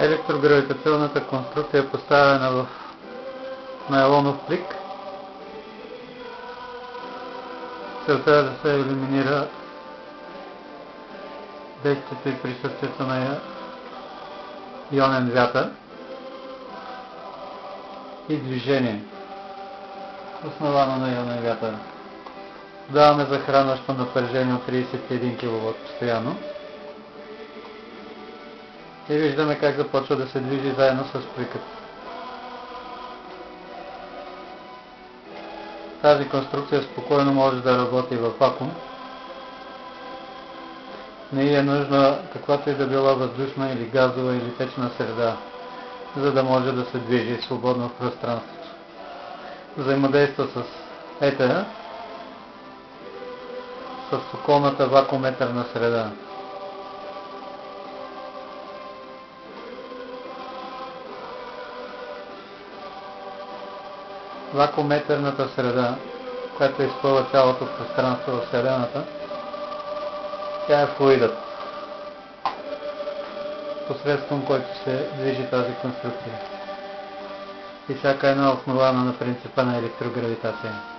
Електрогравитационната конструкция е поставена в найлонов плик. Целта е да се елиминира действието и присъствието на ионен вятър и движение, основано на ионен вятър. Даваме захранващо напрежение от 31 кВт постоянно и виждаме как започва да се движи заедно с пликът. Тази конструкция спокойно може да работи във вакуум. Не е нужна каквато и да била въздушна или газова или течна среда, за да може да се движи свободно в пространството. Взаимодейства с етера, с околната вакууметърна среда. Вакууметърната среда, която изпълва цялото пространство в Вселената, тя е флуидът, посредством който се движи тази конструкция. И всяка една основана на принципа на електрогравитация.